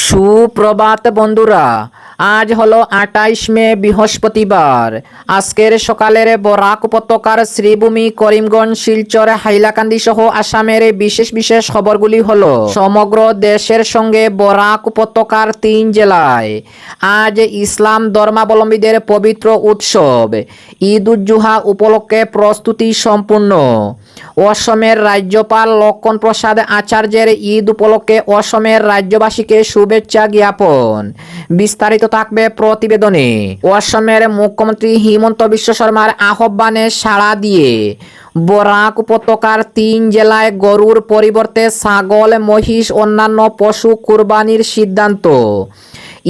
সুপ্রভাত বন্ধুরা, আজ হলো 28 মে বৃহস্পতিবার। আজকের সকালের বরাক উপত্যকার শ্রীভূমি, করিমগঞ্জ, শিলচর, হাইলাকান্দি সহ আসামের বিশেষ বিশেষ খবরগুলি হলো সমগ্র দেশের সঙ্গে বরাক উপত্যকার 3 জেলায় আজ ইসলাম ধর্মাবলম্বীদের পবিত্র উৎসব ঈদ উজ জুহা উপলক্ষে প্রস্তুতি সম্পূর্ণ। অসমের রাজ্যপাল লক্ষণ প্রসাদ আচার্যের ঈদ উপলক্ষে অসমের রাজ্যবাসীকে শুভেচ্ছা জ্ঞাপন। বিস্তারিত থাকবে প্রতিবেদনে। অসমের মুখ্যমন্ত্রী হিমন্ত বিশ্ব শর্মার আহ্বানে সাড়া দিয়ে বরাক উপত্যকার 3 জেলায় গরুর পরিবর্তে ছাগল, মহিষ, অন্যান্য পশু কুরবানির সিদ্ধান্ত।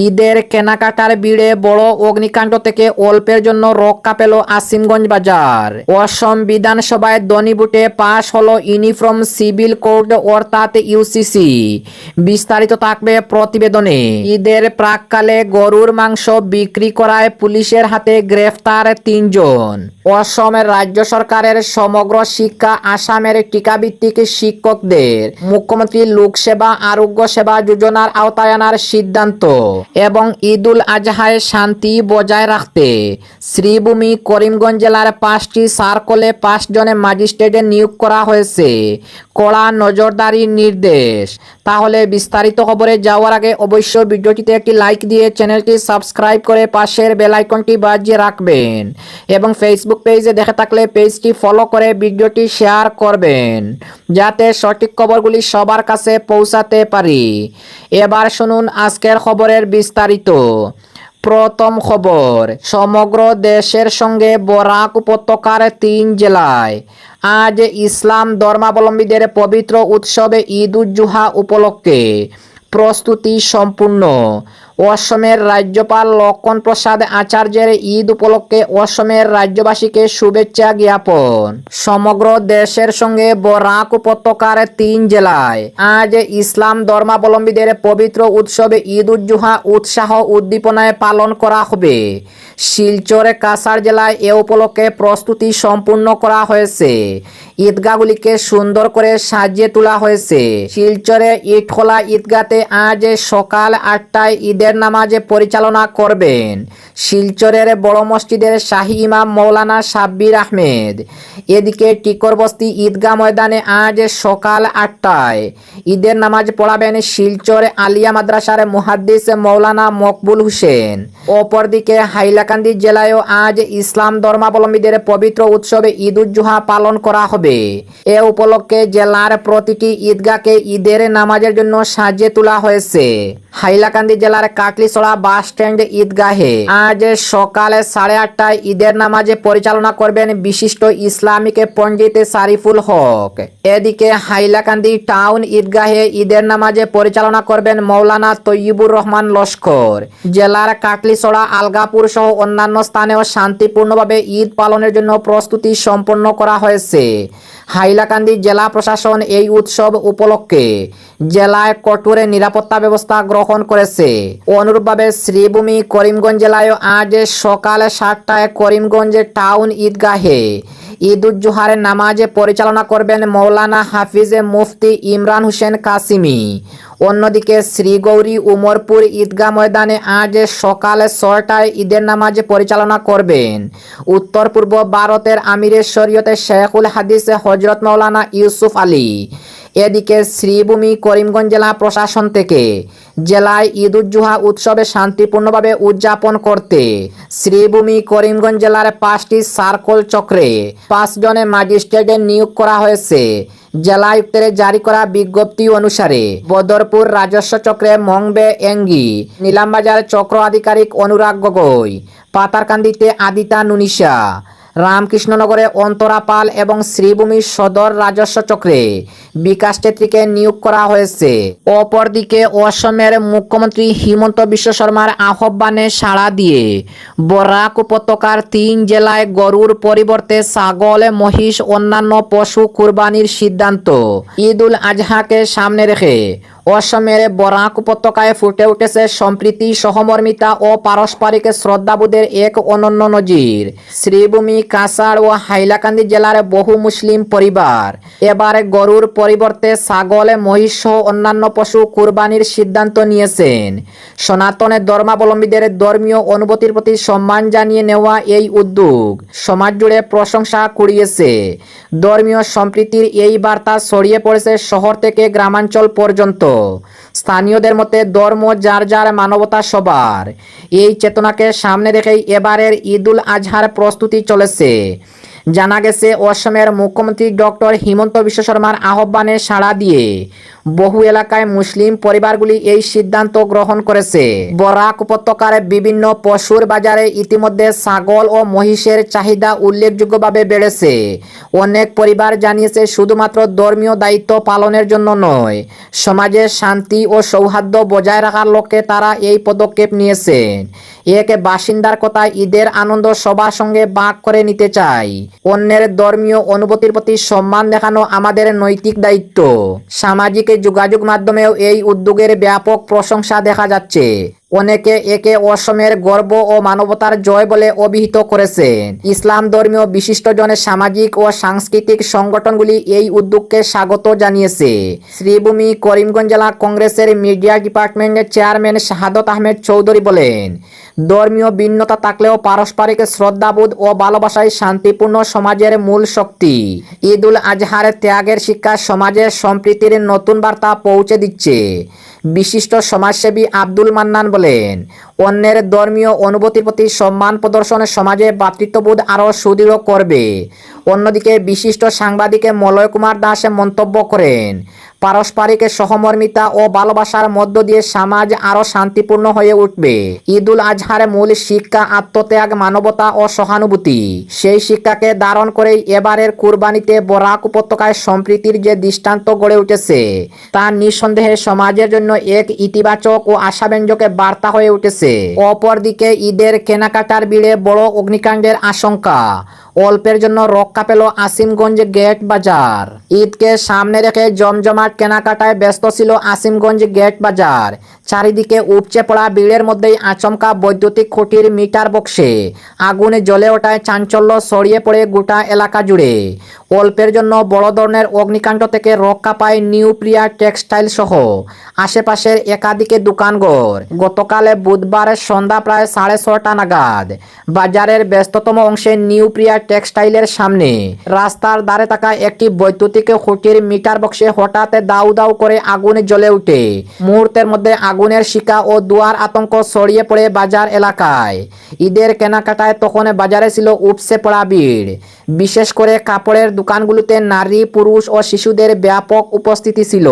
ঈদের কেনাকাটার ভিড়ে বড় অগ্নিকাণ্ড থেকে অল্পের জন্য রক্ষা পেল আসিমগঞ্জ বাজার। অসম বিধানসভায় ধ্বনিভোটে পাশ হলো ইউনিফর্ম সিভিল কোড অর্থাৎ ইউসিসি। বিস্তারিত থাকবে প্রতিবেদনে। ঈদের প্রাককালে গরুর মাংস বিক্রি করায় পুলিশের হাতে গ্রেফতার 3 জন। অসমের রাজ্য সরকারের সমগ্র শিক্ষা আসামের টিকাভিত্তিক শিক্ষকদের মুখ্যমন্ত্রী লোকসেবা আরোগ্য সেবা যোজনার আওতায় আনার সিদ্ধান্ত এবং ঈদ উল আজহায় শান্তি বজায় রাখতে শ্রীভূমি, করিমগঞ্জ জেলার 5টি সার্কলে 5 জন ম্যাজিস্ট্রেট নিয়োগ করা হয়েছে। কড়া নজরদারির নির্দেশ। তাহলে বিস্তারিত খবরে যাওয়ার আগে অবশ্যই ভিডিওটিতে একটি লাইক দিয়ে চ্যানেলটি সাবস্ক্রাইব করে পাশের বেল আইকনটি বাজিয়ে রাখবেন এবং ফেসবুক পেজে দেখে থাকলে পেজটি ফলো করে ভিডিওটি শেয়ার করবেন যাতে সঠিক খবরগুলি সবার কাছে পৌঁছাতে পারি। এবার শুনুন আজকের খবরের বিস্তারিত। প্রথম খবর, সমগ্র দেশের সঙ্গে বরাক উপত্যকার 3 জেলায় আজ ইসলাম ধর্মাবলম্বীদের পবিত্র উৎসবে ঈদ উজ জুহা উপলক্ষে প্রস্তুতি সম্পূর্ণ। অসমের রাজ্যপাল লক্ষণ প্রসাদ আচার্যের ঈদ উপলক্ষে অসমের রাজ্যবাসীকে শুভেচ্ছা জ্ঞাপন। সমগ্র দেশের সঙ্গে বরাক উপত্যকার 3 জেলায় আজ ইসলাম ধর্মাবলম্বীদের পবিত্র উৎসবে ঈদ উজ জুহা উৎসাহ উদ্দীপনায় পালন করা হবে। শিলচর, কাছাড় জেলায় এ উপলক্ষে প্রস্তুতি সম্পূর্ণ করা হয়েছে। ঈদগাহগুলিকে সুন্দর করে সাজিয়ে তোলা হয়েছে। শিলচরে ইটখোলা ঈদগাতে আজ সকাল 8টায় ঈদের নামাজে পরিচালনা করবেন শিলচরের বড় মসজিদের শাহী ইমাম মৌলানা সাব্বির আহমেদ। এদিকে টিকরবস্তি ঈদগাহ ময়দানে আজ সকাল 8টায় ঈদের নামাজ পড়াবেন শিলচর আলিয়া মাদ্রাসার মুহাদ্দিস মৌলানা মকবুল হোসেন। অপরদিকে হাইলাকান্দি জেলায়ও আজ ইসলাম ধর্মাবলম্বীদের পবিত্র উৎসবে ঈদ উজ জুহা পালন করা হবে। এ উপলক্ষে জেলার প্রতিটি ঈদগাহকে ঈদের নামাজের জন্য সাজিয়ে তোলা হয়েছে। হাইলাকান্দি জেলার কাকলিছড়া বাস স্ট্যান্ড ঈদগাহে আজ সকালে 8:30টায় ঈদের নামাজে পরিচালনা করবেন বিশিষ্ট ইসলামিক পণ্ডিত সারিফুল হক। এদিকে হাইলাকান্দি টাউন ঈদগাহে ঈদের নামাজে পরিচালনা করবেন মৌলানা তৈয়বুর রহমান লস্কর। জেলার কাকলিছড়া, আলগাপুর সহ অন্যান্য স্থানেও শান্তিপূর্ণভাবে ঈদ পালনের জন্য প্রস্তুতি সম্পন্ন করা হয়েছে। হাইলাকান্দি জেলা প্রশাসন এই উৎসব উপলক্ষে জেলায় কঠোর নিরাপত্তা ব্যবস্থা গ্রহণ করেছে। অনুরূপভাবে শ্রীভূমি, করিমগঞ্জ জেলায়ও আজ সকাল 7টায় করিমগঞ্জ টাউন ঈদগাহে ঈদ উজ জুহার নামাজে পরিচালনা করবেন মৌলানা হাফিজ মুফতি ইমরান হোসেন কাসিমি। অন্যদিকে শ্রীগৌরী উমরপুর ঈদগাহ ময়দানে আজ সকাল 6টায় ঈদের নামাজে পরিচালনা করবেন উত্তর পূর্ব ভারতের আমিরে শরীয়তে শেখুল হাদিস হজরত মৌলানা ইউসুফ আলী। এদিকে শ্রীভূমি, করিমগঞ্জ জেলা প্রশাসন থেকে জেলায় ঈদ উজ জুহা উৎসবে শান্তিপূর্ণভাবে উদযাপন করতে শ্রীভূমি, করিমগঞ্জ জেলার 5টি সার্কল চক্রে 5 জন ম্যাজিস্ট্রেট নিয়োগ করা হয়েছে। জেলা আয়ুক্তের জারি করা বিজ্ঞপ্তি অনুসারে বদরপুর রাজস্ব চক্রে মংবে এঙ্গি, নীলামবাজার চক্র আধিকারিক অনুরাগ গগৈ, পাতারকান্দিতে আদিতা নুনিশা, রামকৃষ্ণনগরে অন্তরা পাল এবং শ্রীভূমি সদর রাজস্ব চক্রে বিকাশ ছেত্রীকে নিয়োগ করা হয়েছে। অপরদিকে অসমের মুখ্যমন্ত্রী হিমন্ত বিশ্ব শর্মার আহ্বানে সাড়া দিয়ে বরাক উপত্যকার 3 জেলায় গরুর পরিবর্তে ছাগল, মহিষ, অন্যান্য পশু কুরবানির সিদ্ধান্ত। ঈদ উল আজহাকে সামনে রেখে অসমের বরাক উপত্যকায় ফুটে উঠেছে সম্প্রীতি, সহমর্মিতা ও পারস্পরিক শ্রদ্ধাবোধের এক অনন্য নজির। শ্রীভূমি, কাছাড় ও হাইলাকান্দি জেলার বহু মুসলিম পরিবার এবার গরুর পরিবর্তে ছাগল, মহিষ সহ অন্যান্য পশু কুরবানির সিদ্ধান্ত নিয়েছেন। সনাতন ধর্মাবলম্বীদের ধর্মীয় অনুভূতির প্রতি সম্মান জানিয়ে নেওয়া এই উদ্যোগ সমাজ জুড়ে প্রশংসা কুড়িয়েছে। ধর্মীয় সম্প্রীতির এই বার্তা ছড়িয়ে পড়েছে শহর থেকে গ্রামাঞ্চল পর্যন্ত। স্থানীয়দের মতে ধর্ম যার যার, মানবতা সবার। এই চেতনাকে সামনে রেখেই এবারের ঈদুল আজহার প্রস্তুতি চলেছে। জানা গেছে, অসমের মুখ্যমন্ত্রী ডক্টর হিমন্ত বিশ্ব শর্মার আহ্বানে সাড়া দিয়ে বহু এলাকায় মুসলিম পরিবারগুলি এই সিদ্ধান্ত গ্রহণ করেছে। বরাক উপত্যকার বিভিন্ন পশুর বাজারে ইতিমধ্যে ছাগল ও মহিষের চাহিদা উল্লেখযোগ্যভাবে বেড়েছে। অনেক পরিবার জানিয়েছে, শুধুমাত্র ধর্মীয় দায়িত্ব পালনের জন্য নয়, সমাজের শান্তি ও সৌহার্দ্য বজায় রাখার লক্ষ্যে তারা এই পদক্ষেপ নিয়েছেন। এক বাসিন্দার কথা, ঈদের আনন্দ সবার সঙ্গে ভাগ করে নিতে চাই। অন্যের ধর্মীয় অনুভূতির প্রতি সম্মান দেখানো আমাদের নৈতিক দায়িত্ব। সামাজিক যোগাযোগ মাধ্যমেও এই উদ্যোগের ব্যাপক প্রশংসা দেখা যাচ্ছে। অনেকে একে অসমের গর্ব ও মানবতার জয় বলে অভিহিত করেছেন। ইসলাম ধর্মীয় বিশিষ্টজনের সামাজিক ও সাংস্কৃতিক সংগঠনগুলি এই উদ্যোগকে স্বাগত জানিয়েছে। শ্রীভূমি করিমগঞ্জ জেলা কংগ্রেসের মিডিয়া ডিপার্টমেন্টের চেয়ারম্যান শাহাদত আহমেদ চৌধুরী বলেন, ধর্মীয় ভিন্নতা থাকলেও পারস্পরিক শ্রদ্ধাবোধ ও ভালোবাসায় শান্তিপূর্ণ সমাজের মূল শক্তি। ঈদুল আজহার ত্যাগের শিক্ষা সমাজের সম্প্রীতির নতুন বার্তা পৌঁছে দিচ্ছে। বিশিষ্ট সমাজসেবী আব্দুল মান্নান বলেন, অন্যের ধর্মীয় অনুভূতির প্রতি সম্মান প্রদর্শন সমাজে ভ্রাতৃত্ববোধ আরও সুদৃঢ় করবে। অন্যদিকে বিশিষ্ট সাংবাদিক মলয় কুমার দাস মন্তব্য করেন, পারস্পরিক সহমর্মিতা ও ভালোবাসার মধ্য দিয়ে সমাজ আরও শান্তিপূর্ণ হয়ে উঠবে। ঈদুল আজহার মূল শিক্ষা আত্মত্যাগ, মানবতা ও সহানুভূতি। সেই শিক্ষাকে ধারণ করেই এবারের কুরবানিতে বরাক উপত্যকায় সম্প্রীতির যে দৃষ্টান্ত গড়ে উঠেছে, তা নিঃসন্দেহে সমাজের জন্য এক ইতিবাচক ও আশাব্যঞ্জক বার্তা হয়ে উঠেছে। অপরদিকে ঈদের কেনাকাটার ভিড়ে বড় অগ্নিকাণ্ডের আশঙ্কা। অল্পের জন্য রক্ষা পেল আসিমগঞ্জ গেট বাজার। ঈদকে সামনে রেখে জমজমাট কেনাকাটায় ব্যস্ত ছিল আসিমগঞ্জ গেট বাজার। চারিদিকে উপচে পড়া ভিড়ের মধ্যেই আচমকা বৈদ্যুতিক খুঁটির মিটার বক্সে আগুনে জ্বলে ওঠায় চাঞ্চল্য ছড়িয়ে পড়ে গোটা এলাকা জুড়ে। অল্পের জন্য বড় ধরনের অগ্নিকাণ্ড থেকে রক্ষা পায় নিউ প্রিয়া টেক্সটাইল সহ আশেপাশের একাধিক দোকানঘর। গতকাল বুধবার সন্ধ্যা প্রায় 6:30 নাগাদ বাজারের ব্যস্ততম অংশে নিউ প্রিয়া টেক্সটাইলের সামনে রাস্তার ধারে থাকা একটি বৈদ্যুতিক খুঁটির মিটার বক্সে হঠাৎ দাউ দাউ করে আগুন জ্বলে ওঠে। মুহূর্তের মধ্যে আগুনের শিকা ও ধোঁয়ার আতঙ্ক ছড়িয়ে পড়ে বাজার এলাকায়। ঈদের কেনাকাটায় তখন বাজারে ছিল উপচে পড়া ভিড়। বিশেষ করে কাপড়ের দোকানগুলোতে নারী, পুরুষ ও শিশুদের ব্যাপক উপস্থিতি ছিল।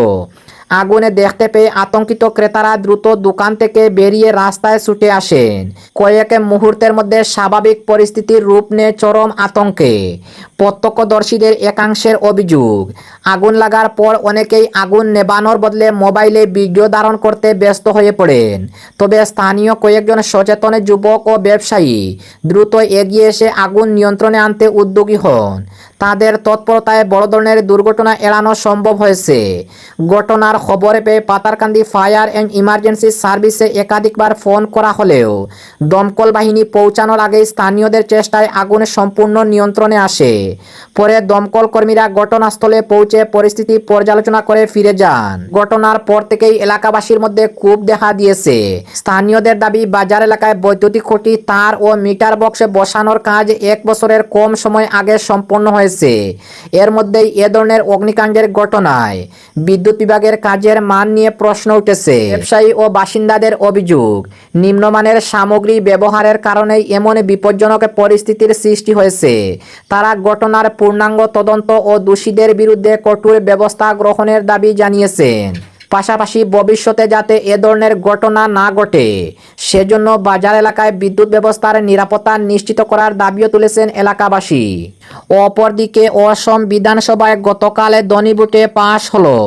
আগুনে দেখতে পেয়ে আতঙ্কিত ক্রেতারা দ্রুত দোকান থেকে বেরিয়ে রাস্তায় ছুটে আসেন। কয়েক মুহূর্তের মধ্যে স্বাভাবিক পরিস্থিতির রূপ নেয় চরম আতঙ্কে। প্রত্যক্ষদর্শীদের একাংশের অভিযোগ, আগুন লাগার পর অনেকেই আগুন নেভানোর বদলে মোবাইলে ভিডিও ধারণ করতে ব্যস্ত হয়ে পড়েন। তবে স্থানীয় কয়েকজন সচেতন যুবক ও ব্যবসায়ী দ্রুত এগিয়ে এসে আগুন নিয়ন্ত্রণে আনতে উদ্যোগী হন। তাদের তৎপরতায় বড় ধরনের দুর্ঘটনা এড়ানো সম্ভব হয়েছে। ঘটনার খবর পেয়ে পাতারকান্দি ফায়ার অ্যান্ড ইমার্জেন্সি সার্ভিসে একাধিকবার ফোন করা হলেও দমকল বাহিনী পৌঁছানোর আগেই স্থানীয়দের চেষ্টায় আগুন সম্পূর্ণ নিয়ন্ত্রণে আসে। পরে দমকল কর্মীরা ঘটনাস্থলে পৌঁছে পরিস্থিতি পর্যালোচনা করে ফিরে যান। ঘটনার পর থেকেই এলাকাবাসীর মধ্যে ক্ষোভ দেখা দিয়েছে। স্থানীয়দের দাবি, বাজার এলাকায় বৈদ্যুতিক খুঁটি, তার ও মিটার বক্সে বসানোর কাজ 1 বছরের কম সময় আগে সম্পন্ন হয়েছে। এর মধ্যেই এ ধরনের অগ্নিকাণ্ডের ঘটনায় বিদ্যুৎ বিভাগের কাজের মান নিয়ে প্রশ্ন উঠেছে। ব্যবসায়ী ও বাসিন্দাদের অভিযোগ, নিম্নমানের সামগ্রী ব্যবহারের কারণেই এমন বিপজ্জনক পরিস্থিতির সৃষ্টি হয়েছে। তারা ঘটনার পূর্ণাঙ্গ তদন্ত ও দোষীদের বিরুদ্ধে কঠোর ব্যবস্থা গ্রহণের দাবি জানিয়েছেন। পাশাপাশি ভবিষ্যতে যাতে এ ধরনের ঘটনা না ঘটে সেজন্য বাজার এলাকায় বিদ্যুৎ ব্যবস্থার নিরাপত্তা নিশ্চিত করার দাবিও তুলেছেন এলাকাবাসী। অপরদিকে অসম বিধানসভায় গতকাল ধ্বনিভোটে পাশ হলো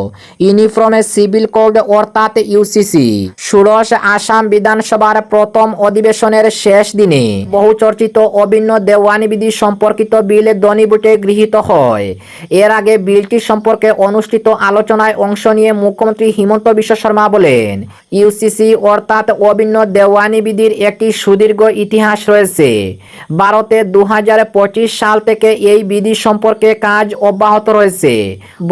ইউনিফর্ম সিভিল কোড অর্থাৎ ইউসিসি। ষোড়শ আসাম বিধানসভার প্রথম অধিবেশনের শেষ দিনে বহুচর্চিত অভিন্ন দেওয়ানি বিধি সম্পর্কিত বিল ধ্বনিভোটে গৃহীত হয়। এর আগে বিলটি সম্পর্কে অনুষ্ঠিত আলোচনায় অংশ নিয়ে মুখ্যমন্ত্রী হিমন্ত বিশ্ব শর্মা বলেন, ইউসিসি অর্থাৎ অভিন্ন দেওয়ানি বিধির একটি সুদীর্ঘ ইতিহাস রয়েছে। ভারতে 2025 সাল থেকে এই বিধি সম্পর্কে কাজ অব্যাহত রয়েছে।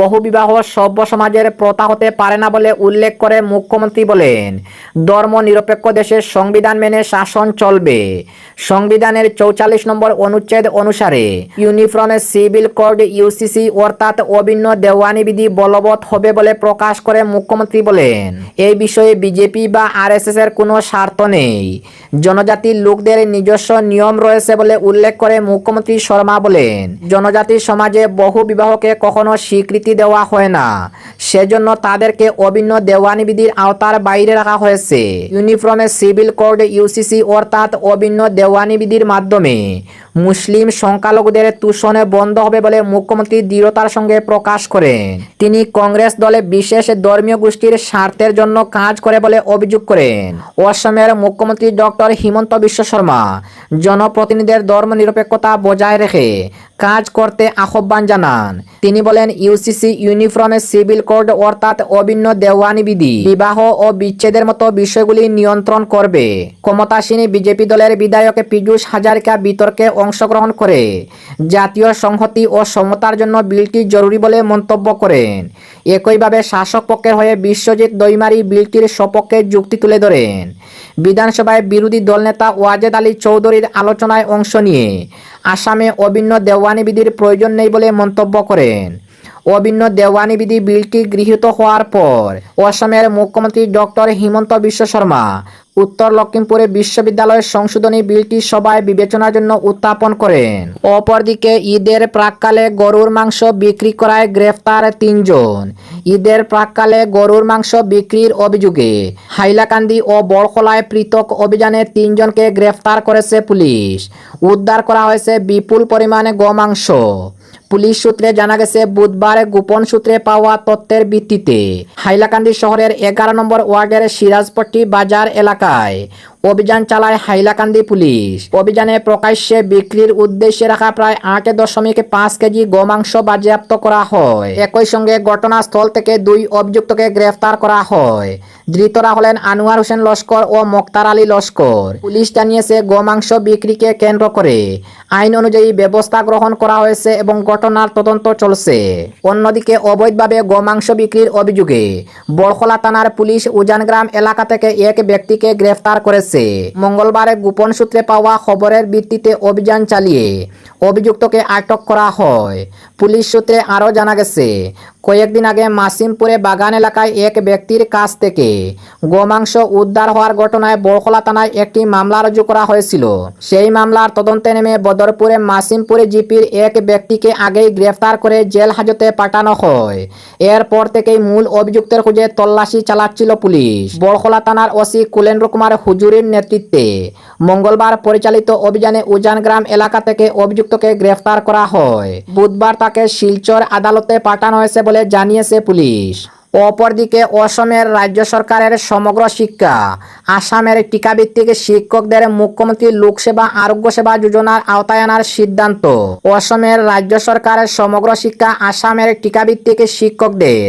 বহুবিবাহ সভ্য সমাজের প্রথা হতে পারে না বলে উল্লেখ করে মুখ্যমন্ত্রী বলেন, ধর্ম নিরপেক্ষ দেশে সংবিধান মেনে শাসন চলবে। সংবিধানের 44 নম্বর অনুচ্ছেদ অনুসারে ইউনিফর্ম সিভিল কোড ইউসিসি অর্থাৎ অভিন্ন দেওয়ানি বিধি বলবৎ হবে বলে প্রকাশ করে মুখ্যমন্ত্রী বলেন, এই বিষয়ে বিজেপি বা আরএসএস এর কোনো স্বার্থ নেই। জনজাতির লোকদের নিজস্ব নিয়ম রয়েছে বলে উল্লেখ করে মুখ্যমন্ত্রী শর্মা বলেন, জনজাতি সমাজে বহু বিবাহকে কখনো স্বীকৃতি দেওয়া হয় না, সেজন্য তাদেরকে অভিন্ন দেওয়ানি বিধির আওতার বাইরে রাখা হয়েছে। ইউনিফর্ম সিভিল কোড ইউসিসি অর্থাৎ অভিন্ন দেওয়ানি বিধির মাধ্যমে মুসলিম সংখ্যালঘুদের তুষণে বন্ধ হবে বলে মুখ্যমন্ত্রী দৃঢ়তার সঙ্গে প্রকাশ করেন। তিনি কংগ্রেস দলে বিশেষ ধর্মীয় গোষ্ঠীর স্বার্থের জন্য কাজ করে বলে অভিযোগ করেন। অসমের মুখ্যমন্ত্রী ডক্টর হিমন্ত বিশ্ব শর্মা জনপ্রতিনিধিদের ধর্মনিরপেক্ষতা বজায় রেখে কাজ করতে আহ্বান জানান। তিনি বলেন, ইউসিসি ইউনিফর্ম সিভিল কোড অর্থাৎ অভিন্ন দেওয়ানি বিধি বিবাহ ও বিচ্ছেদের মতো বিষয়গুলি নিয়ন্ত্রণ করবে। ক্ষমতাসীন বিজেপি দলের বিধায়ক পীযূষ হাজারিকা বিতর্কে অংশগ্রহণ করে জাতীয় সংহতি ও সমতার জন্য বিলটি জরুরি বলে মন্তব্য করেন। একইভাবে শাসক পক্ষের হয়ে বিশ্বজিৎ দৈমারি বিলটির সপক্ষে যুক্তি তুলে ধরেন। বিধানসভায় বিরোধী দলনেতা ওয়াজেদ আলী চৌধুরীর আলোচনায় অংশ নিয়ে আসামে অভিন্ন দেওয়ানি বিধির প্রয়োজন নেই বলে মন্তব্য করেন। অভিন্ন দেওয়ানি বিধি বিলটি গৃহীত হওয়ার পর অসমের মুখ্যমন্ত্রী ডক্টর হিমন্ত বিশ্ব শর্মা উত্তর লক্ষিমপুরে বিশ্ববিদ্যালয়ের সংশোধনী বিলটি সভায় বিবেচনার জন্য উত্থাপন করেন। অপরদিকে ঈদের প্রাক্কালে গরুর মাংস বিক্রি করায় গ্রেফতার 3 জন। ঈদের প্রাক্কালে গরুর মাংস বিক্রির অভিযোগে হাইলাকান্দি ও বড়খলায় পৃথক অভিযানে 3 জনকে গ্রেফতার করেছে পুলিশ। উদ্ধার করা হয়েছে বিপুল পরিমাণে গোমাংস। পুলিশ সূত্রে জানা গেছে, বুধবার গোপন সূত্রে পাওয়া তথ্যের ভিত্তিতে হাইলাকান্দি শহরের 11 নম্বর ওয়ার্ডের সিরাজপট্টি বাজার এলাকায় অভিযান চালায় হাইলাকান্দি পুলিশ। অভিযানে প্রকাশ্যে বিক্রির উদ্দেশ্যে রাখা প্রায় 8.5 কেজি গোমাংস বাজেয়াপ্ত করা হয়। একই সঙ্গে ঘটনাস্থল থেকে 2 অভিযুক্তকে গ্রেফতার করা হয়। ধৃতরা হলেন আনোয়ার হোসেন লস্কর ও মোক্তার আলী লস্কর। পুলিশ জানিয়েছে, গোমাংস বিক্রিকে কেন্দ্র করে আইন অনুযায়ী ব্যবস্থা গ্রহণ করা হয়েছে এবং ঘটনার তদন্ত চলছে। অন্যদিকে অবৈধভাবে গোমাংস বিক্রির অভিযোগে বড়খলা থানার পুলিশ উজানগ্রাম এলাকা থেকে এক ব্যক্তিকে গ্রেফতার করেছে। মঙ্গলবার গোপন সূত্রে পাওয়া খবরের ভিত্তিতে অভিযান চালিয়ে অভিযুক্তকে আটক করা হয়। পুলিশ সূত্রে আরও জানা গেছে, কয়েকদিন আগে মাসিমপুরে বাগান এলাকায় এক ব্যক্তির কাছ থেকে গোমাংস উদ্ধার হওয়ার ঘটনায় বড়খলা থানায় একটি মামলা রুজু করা হয়েছিল। সেই মামলার তদন্তে নেমে বদরপুরে মাসিমপুরে জিপির এক ব্যক্তিকে আগেই গ্রেফতার করে জেল হাজতে পাঠানো হয়। এরপর থেকেই মূল অভিযুক্তের খুঁজে তল্লাশি চালাচ্ছিল পুলিশ। বড়খলা থানার ওসি কুলেন্দ্র কুমার হুজুরির নেতৃত্বে মঙ্গলবার পরিচালিত অভিযানে উজানগ্রাম এলাকা থেকে অভিযুক্তকে গ্রেফতার করা হয়। বুধবার তাকে শিলচর আদালতে পাঠানো হয়েছে বলে জানিয়েছে পুলিশ। অপরদিকে অসমের রাজ্য সরকারের সমগ্র শিক্ষা আসামের টিকাভিত্তিক শিক্ষকদের মুখ্যমন্ত্রী লোকসেবা আরোগ্য সেবা যোজনার আওতায় আনার সিদ্ধান্ত। অসমের রাজ্য সরকারের সমগ্র শিক্ষা আসামের টিকাভিত্তিক শিক্ষকদের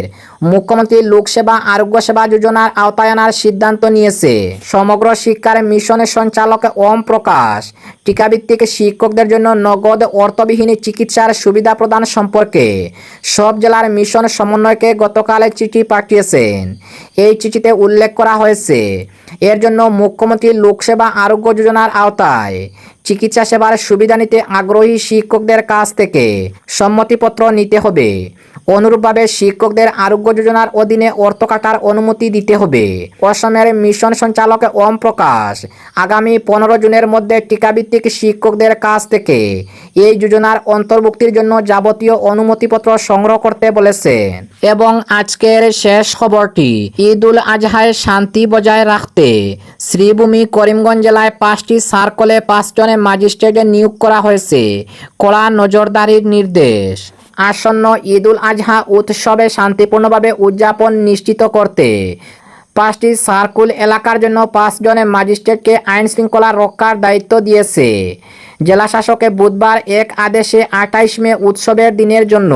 মুখ্যমন্ত্রী লোকসেবা আরোগ্য সেবা যোজনার আওতায় আনার সিদ্ধান্ত নিয়েছে। সমগ্র শিক্ষার মিশনের সঞ্চালক ওম প্রকাশ টিকাভিত্তিক শিক্ষকদের জন্য নগদ অর্থবিহীন চিকিৎসার সুবিধা প্রদান সম্পর্কে সব জেলার মিশন সমন্বয়কে গতকাল চিঠি পাঠিয়েছেন। এই চিঠিতে উল্লেখ করা হয়েছে, এর জন্য মুখ্যমন্ত্রী লোকসেবা আরোগ্য যোজনার আওতায় চিকিৎসা সেবার সুবিধা নিতে আগ্রহী শিক্ষকদের কাছ থেকে সম্মতিপত্র নিতে হবে। অনুরূপভাবে শিক্ষকদের আরোগ্য যোজনার অধীনে অর্থ কাটার অনুমতি দিতে হবে। অসমের মিশন সঞ্চালক ওম প্রকাশ আগামী 15 জুনের মধ্যে টিকাভিত্তিক শিক্ষকদের কাছ থেকে এই যোজনার অন্তর্ভুক্তির জন্য যাবতীয় অনুমতিপত্র সংগ্রহ করতে বলেছেন। এবং আজকের শেষ খবরটি, ঈদ উল আজহায় শান্তি বজায় রাখতে শ্রীভূমি করিমগঞ্জ জেলায় 5টি সার্কলে 5 জন ম্যাজিস্ট্রেট নিয়োগ করা হয়েছে। কড়া নজরদারির নির্দেশ। আসন্ন ঈদুল আজহা উৎসবে শান্তিপূর্ণভাবে উদযাপন নিশ্চিত করতে 5টি সার্কুল এলাকার জন্য 5 জন ম্যাজিস্ট্রেটকে আইন শৃঙ্খলা রক্ষার দায়িত্ব দিয়েছে। জেলা শাসকে বুধবার এক আদেশে 28 মে উৎসবের দিনের জন্য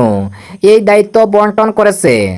এই দায়িত্ব বন্টন করেছেন।